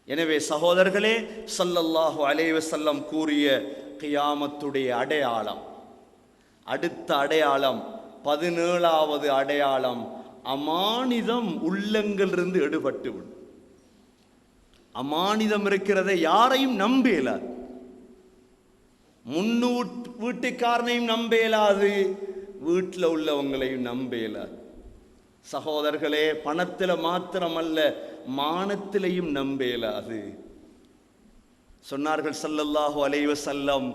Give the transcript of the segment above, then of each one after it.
எனவே சகோதரர்களே, ஸல்லல்லாஹு அலைஹி வஸல்லம் கூறிய கியாமத்துடைய அடையாளம், அடுத்த அடையாளம் 17வது அடையாளம், அமானிதம் உள்ளங்களிலிருந்து எடுபட்டுவிடும். அமானிதம் இருக்கிறதை யாரையும் நம்பேலாது, வீட்டுக்காரனையும் நம்பேலாது, வீட்டில் உள்ளவங்களையும் நம்பேலாது. சகோதரர்களே, பணத்தில் மாத்திரமல்ல, மானத்திலையும் நம்பேலாது. சொன்னார்கள் ஸல்லல்லாஹு அலைஹி வஸல்லம்,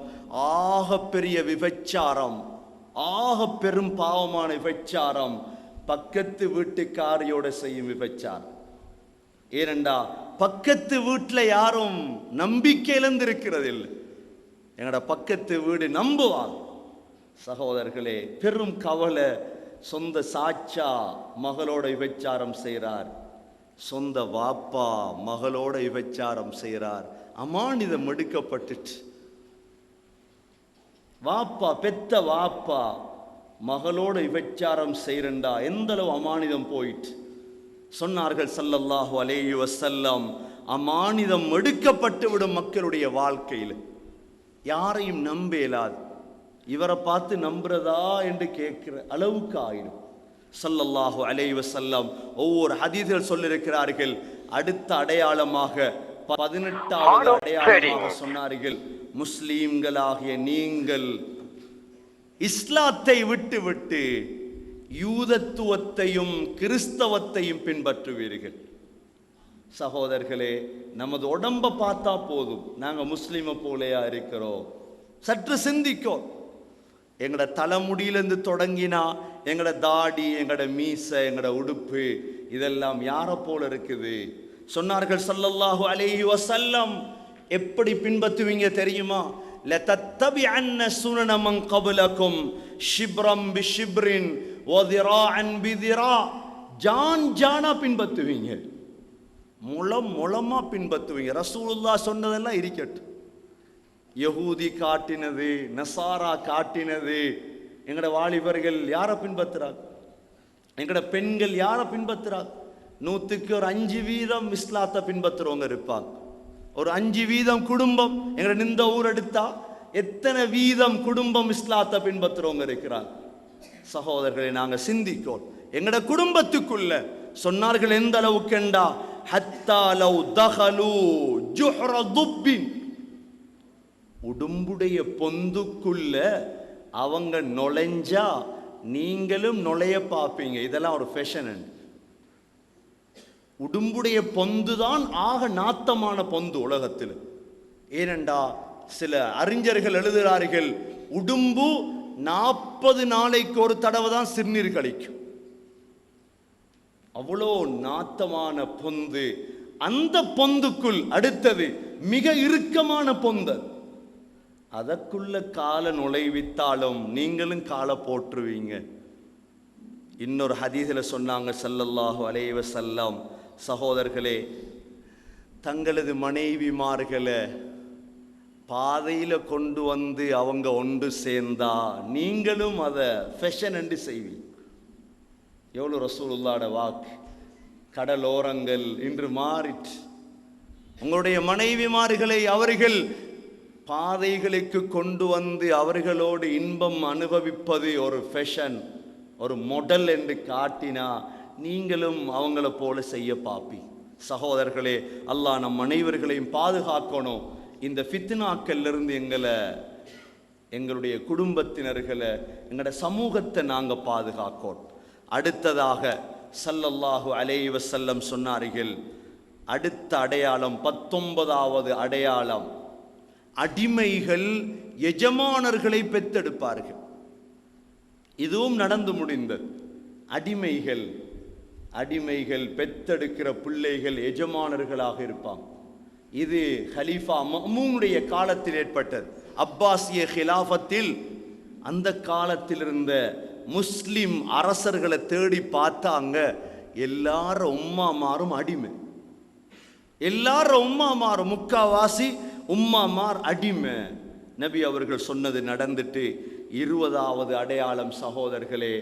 ஆக பெரிய விபச்சாரம், ஆக பெரும் பாவமான விபச்சாரம் பக்கத்து வீட்டுக்காரியோட செய்யும் விபச்சாரம். ஏனெண்டா பக்கத்து வீட்டில் யாரும் நம்பிக்கை இழந்திருக்கிறது இல்லை. எங்களோட பக்கத்து வீடு நம்புவாங்க. சகோதரர்களே, பெரும் கவலை. சொந்த சாச்சா மகளோட விபச்சாரம் செய்கிறார், சொந்த வாப்பா மகளோட விபச்சாரம் செய்கிறார். அமானிதம் எடுக்கப்பட்டுச்சு. வாப்பா, பெத்த வாப்பா மகளோட விபச்சாரம் செய்யறண்டா எந்த அளவு அமானிதம் போயிட்டு. சொன்னார்கள் ஸல்லல்லாஹு அலைஹி வஸல்லம், அமானிதம் எடுக்கப்பட்டு விடும் மக்களுடைய வாழ்க்கையில். யாரையும் நம்பேலாது. இவரை பார்த்து நம்புறதா என்று கேட்கிற அளவுக்கு ஆயிடும். ஸல்லல்லாஹு அலைஹி வஸல்லம் ஒவ்வொரு ஹதீஸில் சொல்லியிருக்கிறார்கள். அடுத்த அடையாளமாக 18வது அடையாளமாக சொன்னார்கள், முஸ்லீம்களாகிய நீங்கள் இஸ்லாத்தை விட்டு விட்டு யூதத்துவத்தையும் கிறிஸ்தவத்தையும் பின்பற்றுவீர்கள். சகோதரர்களே, நமது உடம்பை பார்த்தா போதும் நாங்கள் முஸ்லீமை போலையா இருக்கிறோம்? சற்று சிந்திக்கோ. எங்களோட தலைமுடியிலிருந்து தொடங்கினா எங்களோட தாடி, எங்களோட மீசை, எங்களோட உடுப்பு இதெல்லாம் யாரை போல இருக்குது? சொன்னார்கள் ஸல்லல்லாஹு அலைஹி வஸல்லம், எப்படி பின்பற்றுவீங்க தெரியுமா? லதத்தபிஅன்ன சுனன மன் கப்லகும் ஷிப்ரம் பிஷிப்ரின் வதிராஅன் பிதிரா. ஜானா பின்பற்றுவீங்க, முளமா பின்பற்றுவீங்க. ரசூலுல்லாஹ் சொன்னதெல்லாம் இருக்கட்டும். யஹூதி காட்டினது, நசாரா காட்டினது. எங்கட வாலிபர்கள் யாரை பின்பற்றுறாங்க? எங்கட பெண்கள் யாரை பின்பற்றுறாங்க? 100க்கு ஒரு 5% இஸ்லாத்தை பின்பற்றுறவங்க இருப்பாங்க. ஒரு 5% குடும்பம். எங்கட இந்த ஊர் எடுத்தா எத்தனை வீதம் குடும்பம் இஸ்லாத்தை பின்பற்றுறவங்க இருக்கிறாங்க? சகோதரர்களை நாங்கள் சிந்திக்கோம். எங்கட குடும்பத்துக்குள்ள சொன்னார்கள் எந்த அளவுக்குண்டா, ஹத்தா லவ் தஹலு ஜுஹ்ர துப்பின், உடும்புடைய பொந்துக்குள்ள அவங்க நுழைஞ்சா நீங்களும் நுழைய பார்ப்பீங்க. இதெல்லாம் ஒரு ஃபேஷன். உடும்புடைய பொந்து தான் ஆக நாத்தமான பொந்து உலகத்தில். ஏனெண்டா சில அறிஞர்கள் எழுதுகிறார்கள், உடும்பு 40 நாளைக்கு ஒரு தடவை தான் சிறுநீர் கழிக்கும். அவ்வளோ நாத்தமான பொந்து. அந்த பொந்துக்குள் அடுத்தது மிக இறுக்கமான பொந்து. அதற்குள்ள காலை நுழைவித்தாலும் நீங்களும் காலை போட்டுருவீங்க. இன்னொரு ஹதீஸில் சொன்னாங்க ஸல்லல்லாஹு அலைஹி வஸல்லம், சகோதரர்களே, தங்களது மனைவிமார்களை பாதையில் கொண்டு வந்து அவங்க ஒன்று சேர்ந்தா நீங்களும் அதை ஃபேஷன் என்று செய்வீங்க. எவ்வளோ ரசூலுல்லாஹ்வோட வாக்கு. கடலோரங்கள் இன்று மாறிட்டு உங்களுடைய மனைவிமார்களை அவர்கள் பாதைகளுக்கு கொண்டு வந்து அவர்களோடு இன்பம் அனுபவிப்பது ஒரு ஃபேஷன், ஒரு மாடல் என்று காட்டினா நீங்களும் அவங்கள போல செய்ய பாப்பி. சகோதரர்களே, அல்லாஹ் நம் அனைவர்களையும் பாதுகாக்கணும். இந்த ஃபித்னாக்களிலிருந்து எங்களுடைய குடும்பத்தினர்களை, எங்களோட சமூகத்தை நாங்கள் பாதுகாக்கணும். அடுத்ததாக ஸல்லல்லாஹு அலைஹி வஸல்லம் சொன்னார்கள், அடுத்த அடையாளம் 19வது அடையாளம், அடிமைகள் எஜமானர்களை பெத்தெடுப்பார்கள். இதுவும் நடந்து முடிந்தது. அடிமைகள் பெத்தெடுக்கிற பிள்ளைகள் எஜமானர்களாக இருப்பாங்க. இது ஹலீஃபா மஅ்மூனுடைய காலத்தில் ஏற்பட்டது. அப்பாசிய ஹிலாஃபத்தில் அந்த காலத்தில் இருந்த முஸ்லிம் அரசர்களை தேடி பார்த்தாங்க. எல்லாரும் உம்மாமாரும் அடிமை. எல்லாரும் உம்மாமாரும், முக்காவாசி உம்மாமார் அடிமை. நபி அவர்கள் சொன்னது நடந்துட்டு 20வது அடையாளம் சகோதரர்களே,